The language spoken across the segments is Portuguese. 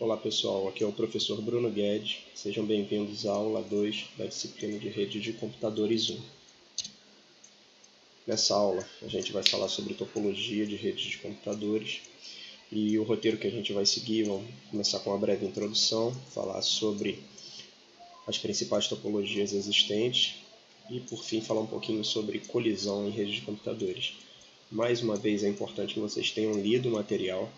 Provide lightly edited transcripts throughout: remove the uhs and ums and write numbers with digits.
Olá pessoal, aqui é o professor Bruno Guedes. Sejam bem-vindos à aula 2 da disciplina de Rede de Computadores 1. Nessa aula a gente vai falar sobre topologia de redes de computadores e o roteiro que a gente vai seguir, vamos começar com uma breve introdução, falar sobre as principais topologias existentes e por fim falar um pouquinho sobre colisão em redes de computadores. Mais uma vez é importante que vocês tenham lido o material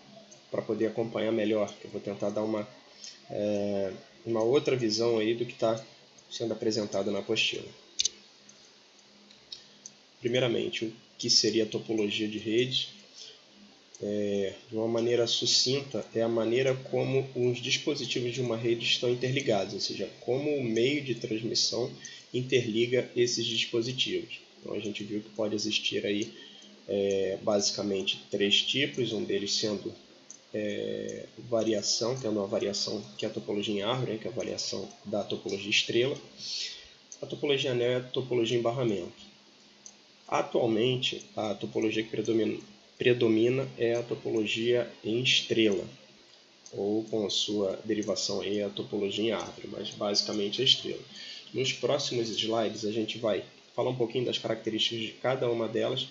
para poder acompanhar melhor, que eu vou tentar dar uma outra visão aí do que está sendo apresentado na apostila. Primeiramente, o que seria a topologia de rede? De uma maneira sucinta, é a maneira como os dispositivos de uma rede estão interligados, ou seja, como o meio de transmissão interliga esses dispositivos. Então a gente viu que pode existir aí basicamente três tipos, um deles sendo variação, tendo uma variação que é a topologia em árvore, que é a variação da topologia estrela. A topologia anel é a topologia em barramento. Atualmente, a topologia que predomina é a topologia em estrela, ou com a sua derivação aí, a topologia em árvore, mas basicamente a estrela. Nos próximos slides a gente vai falar um pouquinho das características de cada uma delas,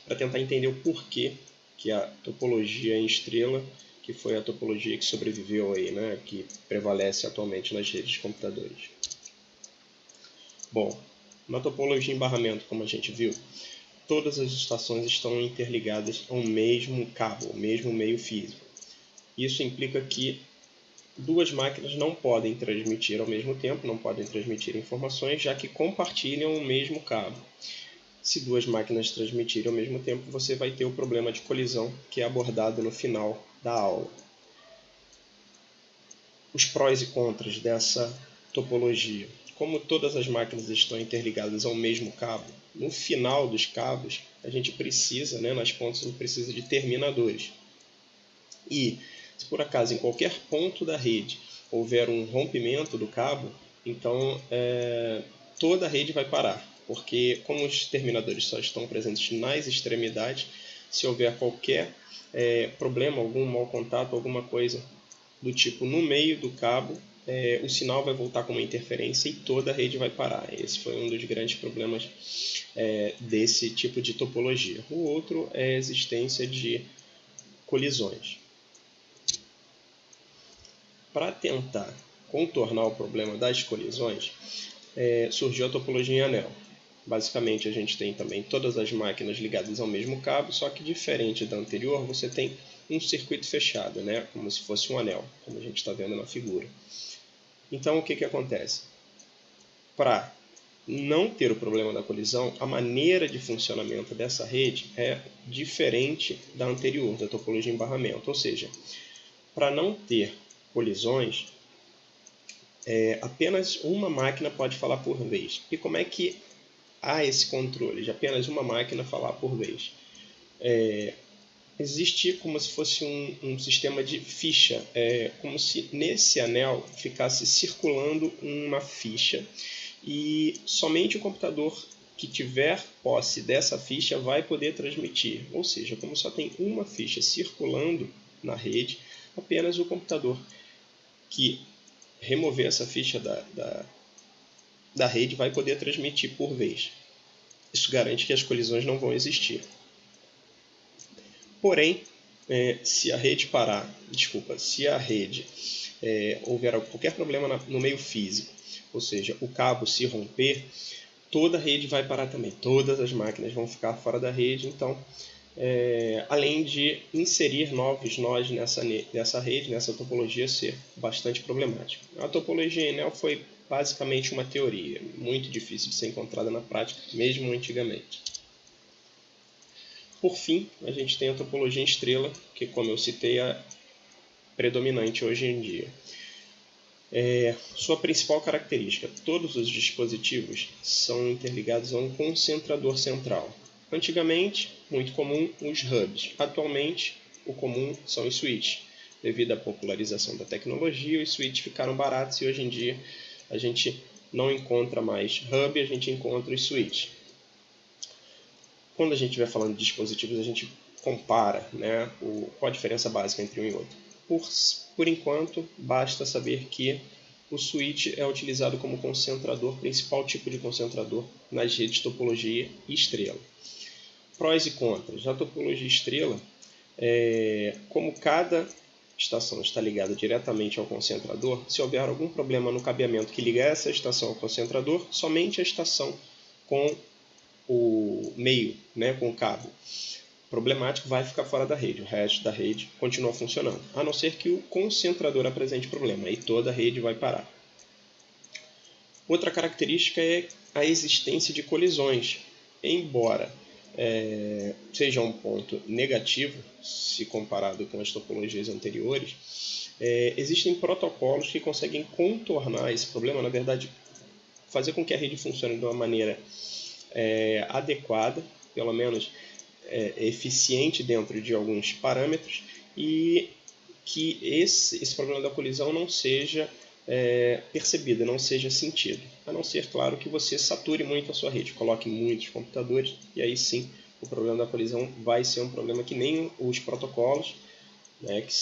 para tentar entender o porquê que a topologia em estrela, que foi a topologia que sobreviveu aí, né, que prevalece atualmente nas redes de computadores. Bom, na topologia em barramento, como a gente viu, todas as estações estão interligadas ao mesmo cabo, ao mesmo meio físico. Isso implica que duas máquinas não podem transmitir ao mesmo tempo, não podem transmitir informações, já que compartilham o mesmo cabo. Se duas máquinas transmitirem ao mesmo tempo, você vai ter o problema de colisão, que é abordado no final da aula. Os prós e contras dessa topologia. Como todas as máquinas estão interligadas ao mesmo cabo, no final dos cabos, a gente precisa, nas pontas, a gente precisa de terminadores. E, se por acaso em qualquer ponto da rede houver um rompimento do cabo, então toda a rede vai parar. Porque como os terminadores só estão presentes nas extremidades, se houver qualquer problema, algum mau contato, alguma coisa do tipo no meio do cabo, o sinal vai voltar com uma interferência e toda a rede vai parar. Esse foi um dos grandes problemas desse tipo de topologia. O outro é a existência de colisões. Para tentar contornar o problema das colisões, surgiu a topologia em anel. Basicamente, a gente tem também todas as máquinas ligadas ao mesmo cabo, só que diferente da anterior, você tem um circuito fechado, como se fosse um anel, como a gente está vendo na figura. Então, o que acontece? Para não ter o problema da colisão, a maneira de funcionamento dessa rede é diferente da anterior, da topologia em barramento. Ou seja, para não ter colisões, apenas uma máquina pode falar por vez. E como é que há esse controle de apenas uma máquina falar por vez? Existe como se fosse um sistema de ficha, como se nesse anel ficasse circulando uma ficha e somente o computador que tiver posse dessa ficha vai poder transmitir. Ou seja, como só tem uma ficha circulando na rede, apenas o computador que remover essa ficha da rede vai poder transmitir por vez. Isso garante que as colisões não vão existir. Porém, se a rede houver qualquer problema no meio físico, ou seja, o cabo se romper, toda a rede vai parar também. Todas as máquinas vão ficar fora da rede. Então, além de inserir novos nós nessa rede, nessa topologia ser bastante problemático. A topologia em anel foi basicamente uma teoria, muito difícil de ser encontrada na prática, mesmo antigamente. Por fim, a gente tem a topologia em estrela, que, como eu citei, é predominante hoje em dia. Sua principal característica: todos os dispositivos são interligados a um concentrador central. Antigamente, muito comum, os hubs. Atualmente, o comum são os switches. Devido à popularização da tecnologia, os switches ficaram baratos e hoje em dia a gente não encontra mais hub, a gente encontra os switches. Quando a gente estiver falando de dispositivos, a gente compara qual a diferença básica entre um e outro. Por Por enquanto, basta saber que o switch é utilizado como concentrador, principal tipo de concentrador nas redes topologia estrela. Prós e contras. A topologia estrela, como cada estação está ligada diretamente ao concentrador, se houver algum problema no cabeamento que liga essa estação ao concentrador, somente a estação com o meio, né, com o cabo problemático, vai ficar fora da rede. O resto da rede continua funcionando, a não ser que o concentrador apresente problema, e toda a rede vai parar. Outra característica é a existência de colisões, embora seja um ponto negativo, se comparado com as topologias anteriores, existem protocolos que conseguem contornar esse problema, na verdade, fazer com que a rede funcione de uma maneira adequada, pelo menos eficiente dentro de alguns parâmetros, e que esse problema da colisão não seja percebido, não seja sentido, a não ser, claro, que você sature muito a sua rede, coloque muitos computadores, e aí sim o problema da colisão vai ser um problema que nem os protocolos, né, que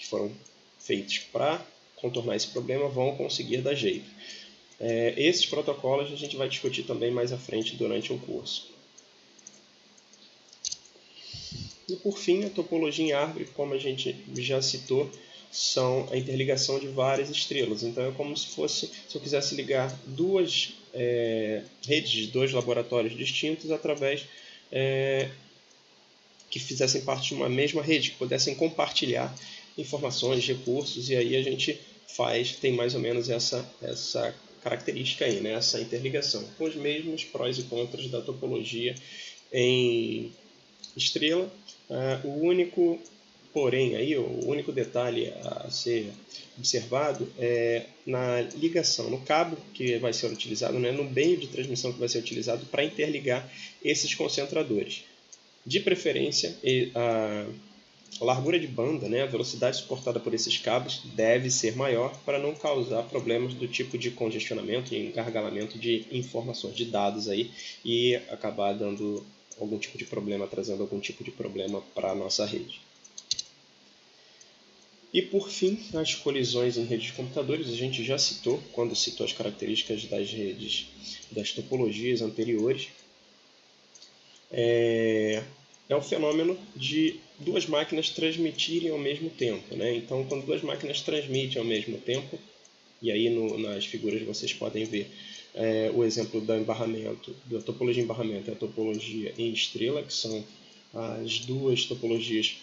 foram feitos para contornar esse problema vão conseguir dar jeito. Esses protocolos a gente vai discutir também mais à frente durante o curso. E por fim, a topologia em árvore, como a gente já citou, são a interligação de várias estrelas. Então é como se fosse, se eu quisesse ligar duas redes de dois laboratórios distintos através que fizessem parte de uma mesma rede, que pudessem compartilhar informações, recursos, e aí a gente tem mais ou menos essa característica aí, né? Essa interligação, com os mesmos prós e contras da topologia em estrela. O único porém aí, o único detalhe a ser observado é na ligação, no cabo que vai ser utilizado, né, no meio de transmissão que vai ser utilizado para interligar esses concentradores. De preferência, a largura de banda, né, a velocidade suportada por esses cabos deve ser maior para não causar problemas do tipo de congestionamento e engargalamento de informações, de dados aí, e acabar dando algum tipo de problema, trazendo algum tipo de problema para a nossa rede. E por fim, as colisões em redes de computadores, a gente já citou, quando citou as características das redes, das topologias anteriores. É o fenômeno de duas máquinas transmitirem ao mesmo tempo, né? Então, quando duas máquinas transmitem ao mesmo tempo, e aí nas figuras vocês podem ver o exemplo do embarramento, da topologia em embarramento e a topologia em estrela, que são as duas topologias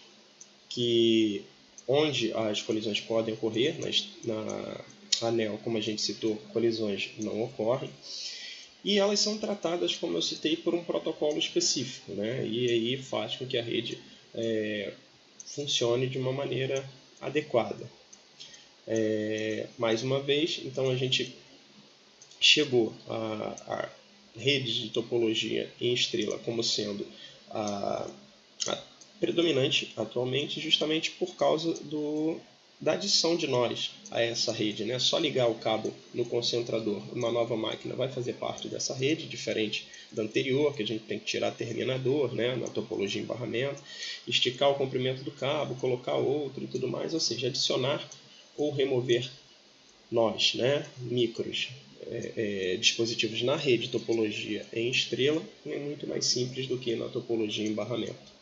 onde as colisões podem ocorrer. Na anel, como a gente citou, colisões não ocorrem. E elas são tratadas, como eu citei, por um protocolo específico, né? E aí faz com que a rede funcione de uma maneira adequada. Mais uma vez, então a gente chegou a rede de topologia em estrela como sendo a predominante atualmente, justamente por causa da adição de nós a essa rede, né? Só ligar o cabo no concentrador, uma nova máquina vai fazer parte dessa rede, diferente da anterior, que a gente tem que tirar terminador, né? Na topologia em barramento, esticar o comprimento do cabo, colocar outro e tudo mais, ou seja, adicionar ou remover nós, né? Micros, dispositivos na rede topologia em estrela é muito mais simples do que na topologia em barramento.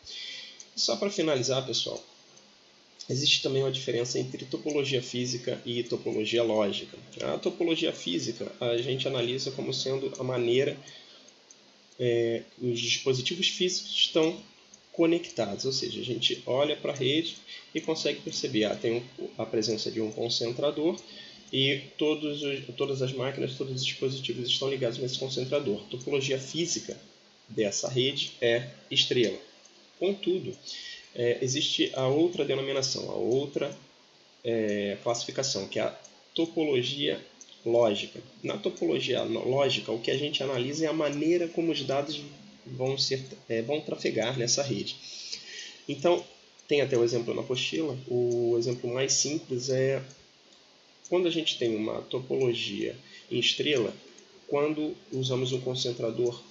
E só para finalizar, pessoal, existe também uma diferença entre topologia física e topologia lógica. A topologia física a gente analisa como sendo a maneira os dispositivos físicos estão conectados, ou seja, a gente olha para a rede e consegue perceber, tem a presença de um concentrador e todas as máquinas, todos os dispositivos estão ligados nesse concentrador. A topologia física dessa rede é estrela. Contudo, existe a outra denominação, a outra classificação, que é a topologia lógica. Na topologia lógica, o que a gente analisa é a maneira como os dados vão trafegar nessa rede. Então, tem até o exemplo na apostila. O exemplo mais simples é quando a gente tem uma topologia em estrela, quando usamos um concentrador,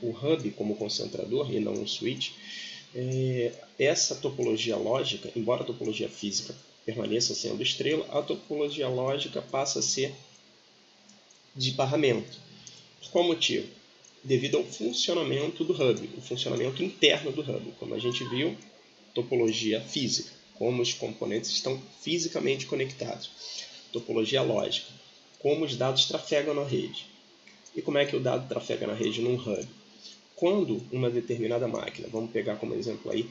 o hub como concentrador e não um switch, essa topologia lógica, embora a topologia física permaneça sendo estrela, a topologia lógica passa a ser de barramento. Qual o motivo? Devido ao funcionamento do hub, o funcionamento interno do hub. Como a gente viu, topologia física, como os componentes estão fisicamente conectados. Topologia lógica, como os dados trafegam na rede. E como é que o dado trafega na rede num hub? Quando uma determinada máquina, vamos pegar como exemplo aí,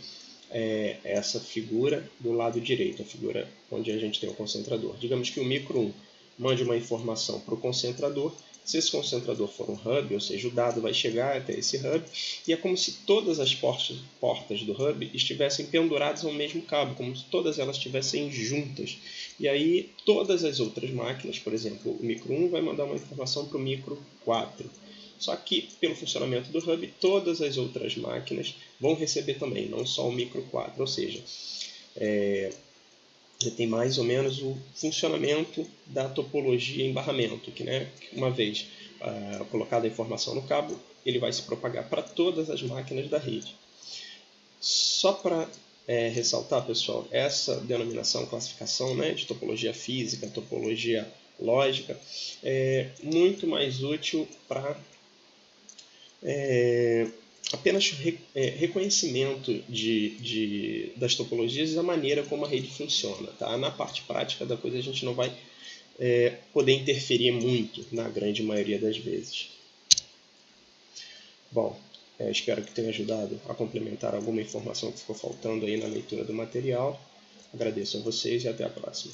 essa figura do lado direito, a figura onde a gente tem o concentrador. Digamos que o micro 1 mande uma informação para o concentrador. Se esse concentrador for um hub, ou seja, o dado vai chegar até esse hub, e é como se todas as portas do hub estivessem penduradas ao mesmo cabo, como se todas elas estivessem juntas. E aí todas as outras máquinas, por exemplo, o micro 1 vai mandar uma informação para o micro 4. Só que, pelo funcionamento do hub, todas as outras máquinas vão receber também, não só o micro 4. Ou seja, você tem mais ou menos o funcionamento da topologia em barramento, que, né, uma vez colocada a informação no cabo, ele vai se propagar para todas as máquinas da rede. Só para ressaltar, pessoal, essa denominação, classificação, né, de topologia física, topologia lógica, é muito mais útil para apenas reconhecimento das topologias e da maneira como a rede funciona. Tá? Na parte prática da coisa a gente não vai poder interferir muito na grande maioria das vezes. Bom, espero que tenha ajudado a complementar alguma informação que ficou faltando aí na leitura do material. Agradeço a vocês e até a próxima.